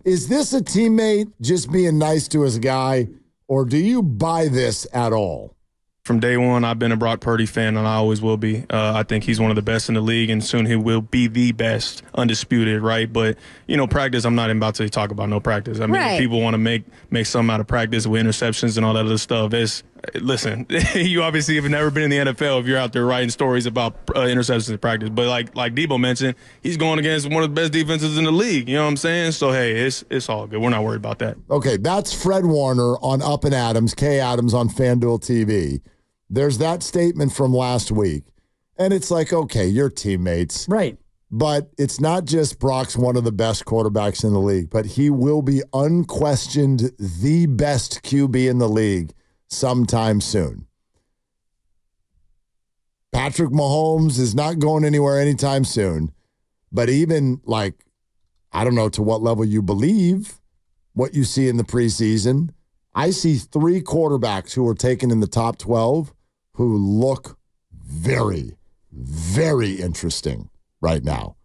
Is this a teammate just being nice to his guy, or do you buy this at all? From day one, I've been a Brock Purdy fan, and I always will be. I think he's one of the best in the league, and soon he will be the best, undisputed, right? But, practice, I'm not about to talk about no practice. I mean, if people want to make something out of practice with interceptions and all that other stuff. Listen, you obviously have never been in the NFL if you're out there writing stories about interceptions in practice. But like Debo mentioned, he's going against one of the best defenses in the league. You know what I'm saying? So, hey, it's all good. We're not worried about that. Okay, that's Fred Warner on Up and Adams, Kay Adams on FanDuel TV. There's that statement from last week, and it's like, okay, you're teammates. Right. But it's not just Brock's one of the best quarterbacks in the league, but he will be unquestioned the best QB in the league sometime soon. Patrick Mahomes is not going anywhere anytime soon, but even I don't know to what level you believe what you see in the preseason. I see 3 quarterbacks who are taken in the top 12 who look very, very interesting right now.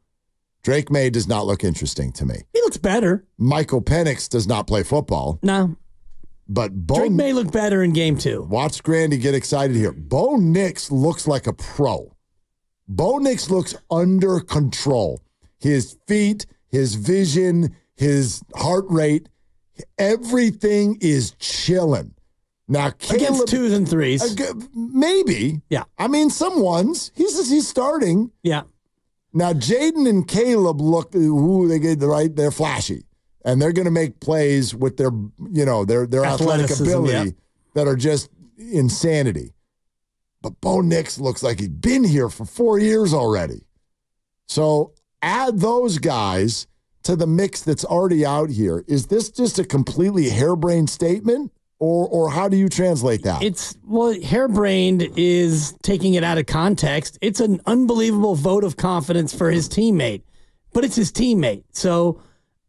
Drake May does not look interesting to me. He looks better. Michael Penix does not play football. No. But Drake May look better in game 2. Watch Grandy get excited here. Bo Nix looks like a pro. Bo Nix looks under control. His feet, his vision, his heart rate, everything is chilling. Now, Caleb, against 2s and 3s. Maybe. Yeah. I mean, some ones. He's starting. Yeah. Now, Jaden and Caleb look, they're flashy. And they're going to make plays with their athletic ability that are just insanity. But Bo Nix looks like he's been here for 4 years already. So add those guys to the mix that's already out here. Is this just a completely harebrained statement, or how do you translate that? Harebrained is taking it out of context. It's an unbelievable vote of confidence for his teammate, but it's his teammate. So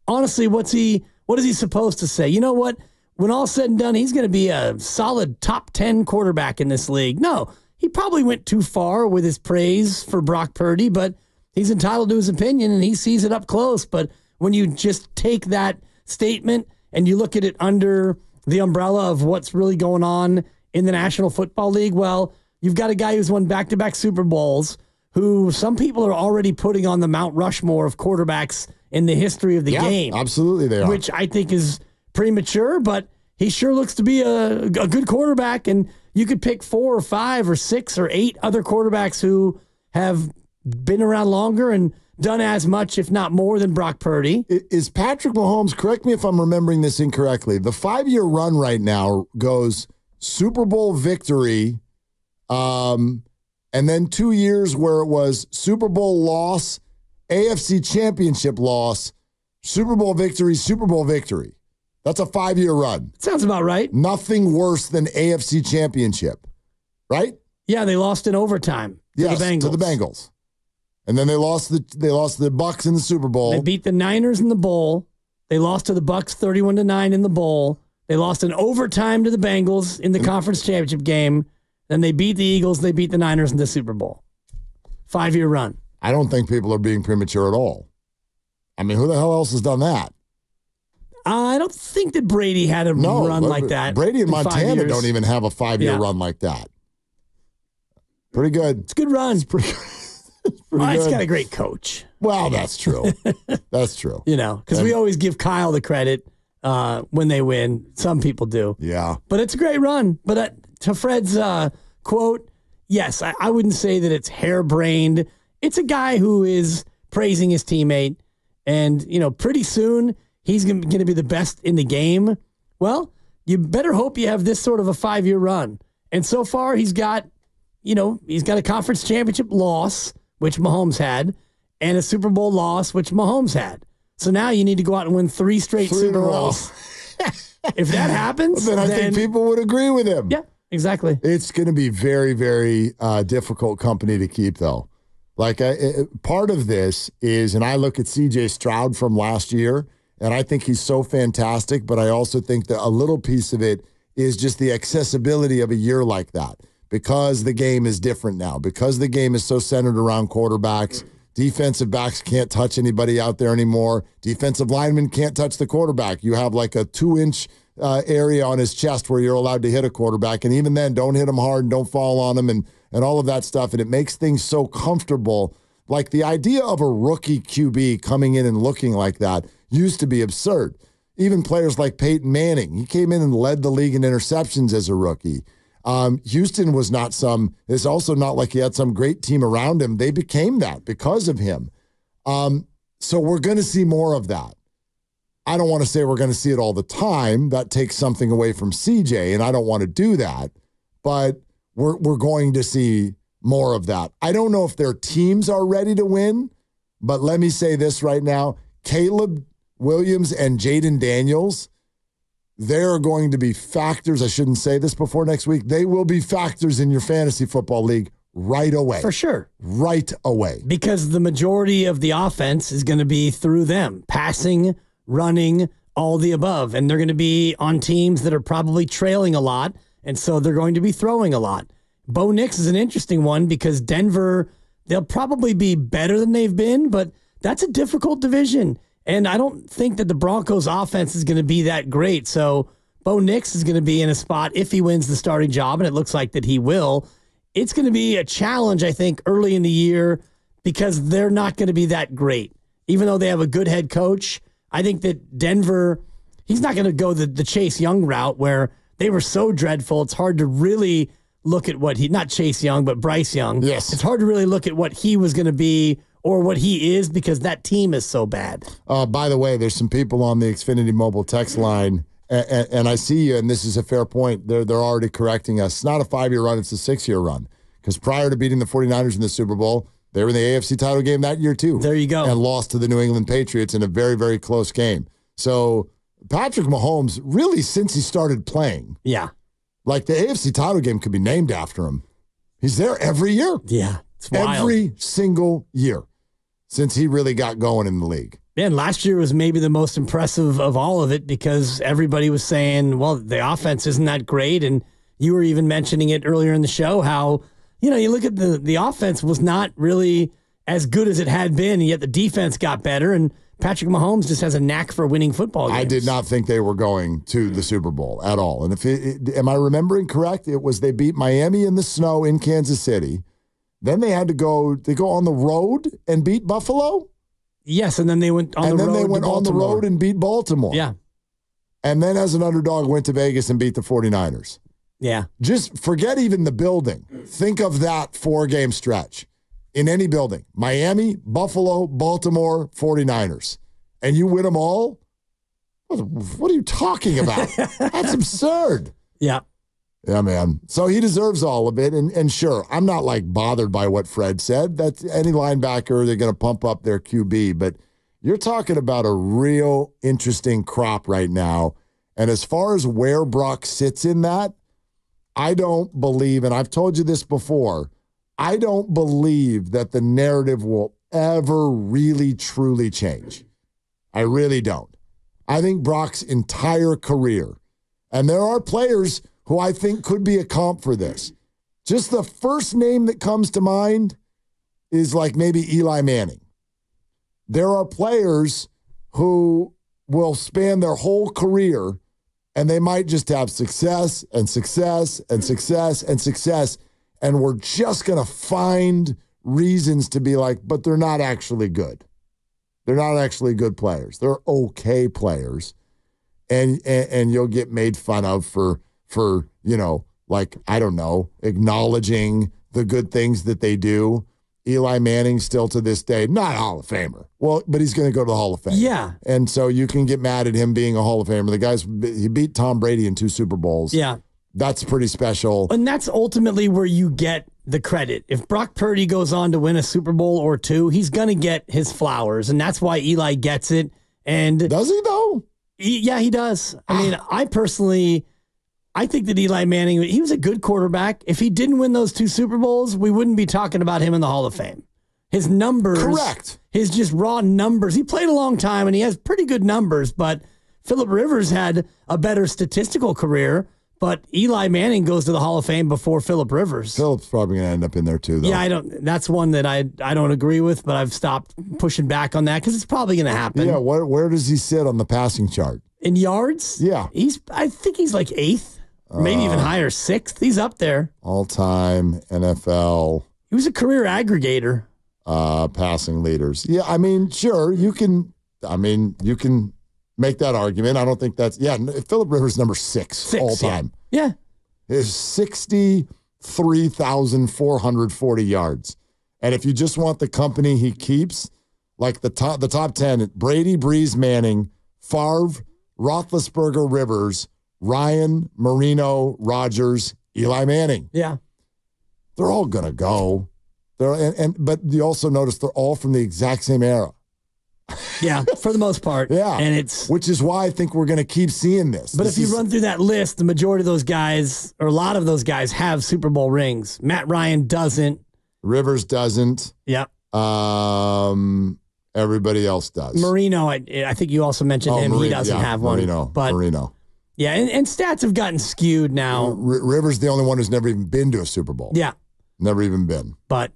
honestly, what is he supposed to say? You know what? When all's said and done, he's going to be a solid top 10 quarterback in this league. No, he probably went too far with his praise for Brock Purdy, but he's entitled to his opinion and he sees it up close. But when you just take that statement and you look at it under the umbrella of what's really going on in the National Football League, well, you've got a guy who's won back-to-back Super Bowls, who some people are already putting on the Mount Rushmore of quarterbacks in the history of the game. Absolutely they are. Which I think is premature, but he sure looks to be a good quarterback, and you could pick 4 or 5 or 6 or 8 other quarterbacks who have been around longer and done as much, if not more, than Brock Purdy. Is Patrick Mahomes, correct me if I'm remembering this incorrectly, the 5-year run right now goes Super Bowl victory, and then 2 years where it was Super Bowl loss, AFC championship loss, Super Bowl victory, Super Bowl victory. That's a 5-year run. Sounds about right. Nothing worse than AFC championship, right? Yeah, they lost in overtime to the Bengals. And then they lost the Bucks in the Super Bowl. They beat the Niners in the bowl. They lost to the Bucks 31-9 in the bowl. They lost in overtime to the Bengals in the conference championship game. Then they beat the Eagles. They beat the Niners in the Super Bowl. 5-year run. I don't think people are being premature at all. I mean, who the hell else has done that? I don't think that Brady had a run like that. Brady and Montana don't even have a 5-year run like that. Pretty good. It's a good run. It's pretty good. He's got a great coach. Well, that's true. That's true. Because we always give Kyle the credit when they win. Some people do. Yeah. But it's a great run. But to Fred's quote, yes, I wouldn't say that it's harebrained. It's a guy who is praising his teammate. And, pretty soon he's going to be the best in the game. Well, you better hope you have this sort of a 5-year run. And so far he's got a conference championship loss, which Mahomes had, and a Super Bowl loss, which Mahomes had. So now you need to go out and win 3 straight Super Bowls. If that happens, then I think people would agree with him. Yeah, exactly. It's going to be very, very difficult company to keep, though. Part of this is, and I look at C.J. Stroud from last year, and I think he's so fantastic, but I also think that a little piece of it is just the accessibility of a year like that. Because the game is different now, because the game is so centered around quarterbacks, Defensive backs can't touch anybody out there anymore. Defensive linemen can't touch the quarterback. You have like a 2-inch area on his chest where you're allowed to hit a quarterback. And even then, don't hit him hard and don't fall on him and all of that stuff. And it makes things so comfortable. Like the idea of a rookie QB coming in and looking like that used to be absurd. Even players like Peyton Manning, he came in and led the league in interceptions as a rookie. Houston was it's also not like he had some great team around him. They became that because of him. So we're going to see more of that. I don't want to say we're going to see it all the time. That takes something away from CJ, and I don't want to do that. But we're going to see more of that. I don't know if their teams are ready to win, but let me say this right now. Caleb Williams and Jaden Daniels, they're going to be factors. I shouldn't say this before next week. They will be factors in your fantasy football league right away. For sure. Right away. Because the majority of the offense is going to be through them. Passing, running, all the above. And they're going to be on teams that are probably trailing a lot, and so they're going to be throwing a lot. Bo Nix is an interesting one because Denver, they'll probably be better than they've been, but that's a difficult division. And I don't think that the Broncos offense is going to be that great. So Bo Nix is going to be in a spot if he wins the starting job, and it looks like that he will. It's going to be a challenge, I think, early in the year because they're not going to be that great. Even though they have a good head coach, I think that Denver, he's not going to go the Chase Young route where they were so dreadful. It's hard to really look at not Chase Young, but Bryce Young. Yes. It's hard to really look at what he was going to be or what he is because that team is so bad. By the way, there's some people on the Xfinity Mobile text line, and I see you, and this is a fair point. They're already correcting us. It's not a 5-year run, it's a 6-year run. Because prior to beating the 49ers in the Super Bowl, they were in the AFC title game that year too. There you go. And lost to the New England Patriots in a very, very close game. So Patrick Mahomes, really since he started playing, like the AFC title game could be named after him. He's there every year. Yeah, it's wild. Every single year since he really got going in the league. And last year was maybe the most impressive of all of it because everybody was saying, well, the offense isn't that great. And you were even mentioning it earlier in the show how, you look at the offense was not really as good as it had been, and yet the defense got better, and Patrick Mahomes just has a knack for winning football games. I did not think they were going to the Super Bowl at all. And am I remembering correct? It was they beat Miami in the snow in Kansas City. Then they had to go on the road and beat Buffalo? Yes, and then they went on the road and beat Baltimore. Yeah. And then as an underdog went to Vegas and beat the 49ers. Yeah. Just forget even the building. Think of that 4-game stretch in any building. Miami, Buffalo, Baltimore, 49ers. And you win them all? What are you talking about? That's absurd. Yeah. Yeah, man. So he deserves all of it. And sure, I'm not like bothered by what Fred said. That's any linebacker, they're going to pump up their QB. But you're talking about a real interesting crop right now. And as far as where Brock sits in that, I don't believe, and I've told you this before, I don't believe that the narrative will ever really, truly change. I really don't. I think Brock's entire career, and there are players who I think could be a comp for this. Just the first name that comes to mind is like maybe Eli Manning. There are players who will span their whole career and they might just have success and success and success and success. And we're just going to find reasons to be like, but they're not actually good. They're not actually good players. They're okay players. And you'll get made fun of for like, I don't know, acknowledging the good things that they do. Eli Manning still to this day, not a Hall of Famer. Well, but he's going to go to the Hall of Fame. Yeah. And so you can get mad at him being a Hall of Famer. He beat Tom Brady in 2 Super Bowls. Yeah. That's pretty special. And that's ultimately where you get the credit. If Brock Purdy goes on to win a Super Bowl or 2, he's going to get his flowers. And that's why Eli gets it. And does he, though? Yeah, he does. I mean, I think that Eli Manning, he was a good quarterback. If he didn't win those 2 Super Bowls, we wouldn't be talking about him in the Hall of Fame. His numbers. Correct. His just raw numbers. He played a long time, and he has pretty good numbers, but Phillip Rivers had a better statistical career. But Eli Manning goes to the Hall of Fame before Phillip Rivers. Phillip's probably going to end up in there too, though. Yeah, that's one that I don't agree with, but I've stopped pushing back on that because it's probably going to happen. Yeah, where does he sit on the passing chart? In yards? Yeah. I think he's like 8th, maybe even higher, 6th. He's up there. All-time NFL. He was a career aggregator. Passing leaders. Yeah, I mean, sure, you can make that argument. I don't think that's, Phillip Rivers number 6 all time. Yeah. Is 63,440 yards. And if you just want the company he keeps, like the top 10, Brady, Breeze, Manning, Favre, Roethlisberger, Rivers, Ryan, Marino, Rodgers, Eli Manning. Yeah. They're all going to go. But you also notice they're all from the exact same era. Yeah, for the most part. Yeah. And which is why I think we're going to keep seeing this. But if you run through that list, the majority of those guys, or a lot of those guys, have Super Bowl rings. Matt Ryan doesn't. Rivers doesn't. Yep. Everybody else does. Marino, I think you also mentioned him. He doesn't have one. Marino. Yeah, and stats have gotten skewed now. Rivers the only one who's never even been to a Super Bowl. Yeah. Never even been. But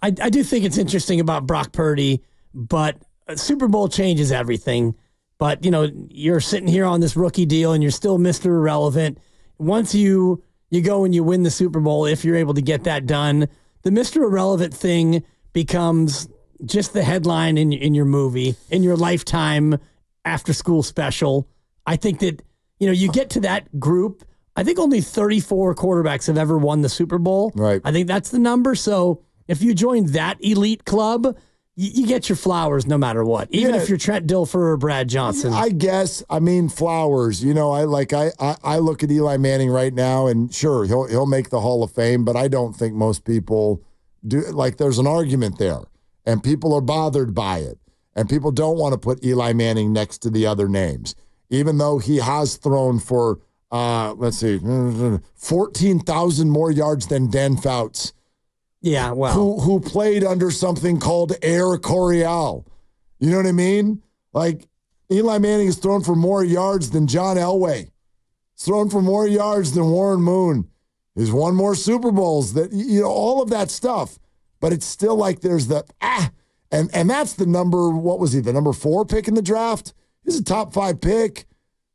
I do think it's interesting about Brock Purdy, but Super Bowl changes everything. But, you're sitting here on this rookie deal and you're still Mr. Irrelevant. Once you go and you win the Super Bowl, if you're able to get that done, the Mr. Irrelevant thing becomes just the headline in your movie, in your Lifetime after-school special. I think that, you get to that group. I think only 34 quarterbacks have ever won the Super Bowl. Right. I think that's the number. So if you join that elite club, you get your flowers no matter what, even if you're Trent Dilfer or Brad Johnson. I guess. I mean, flowers. I look at Eli Manning right now, and sure, he'll make the Hall of Fame, but I don't think most people do. Like, there's an argument there, and people are bothered by it, and people don't want to put Eli Manning next to the other names, even though he has thrown for 14,000 more yards than Dan Fouts. Yeah, well. Who played under something called Air Coryell. You know what I mean? Like, Eli Manning has thrown for more yards than John Elway. He's thrown for more yards than Warren Moon. He's won more Super Bowls, all of that stuff. But it's still like there's and that's the number, what was he, the number 4 pick in the draft? He's a top 5 pick.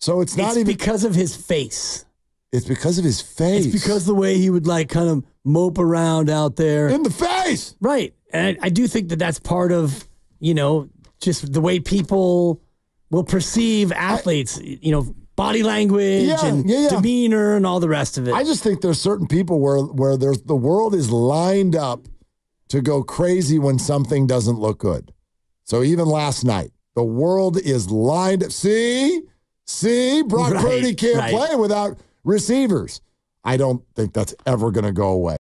So it's not even because of his face. It's because of his face. It's because the way he would kind of mope around out there. In the face. Right. And I do think that that's part of, just the way people will perceive athletes, body language and demeanor and all the rest of it. I just think there's certain people where the world is lined up to go crazy when something doesn't look good. So even last night, the world is lined up. See, Brock Purdy can't play without receivers. I don't think that's ever going to go away.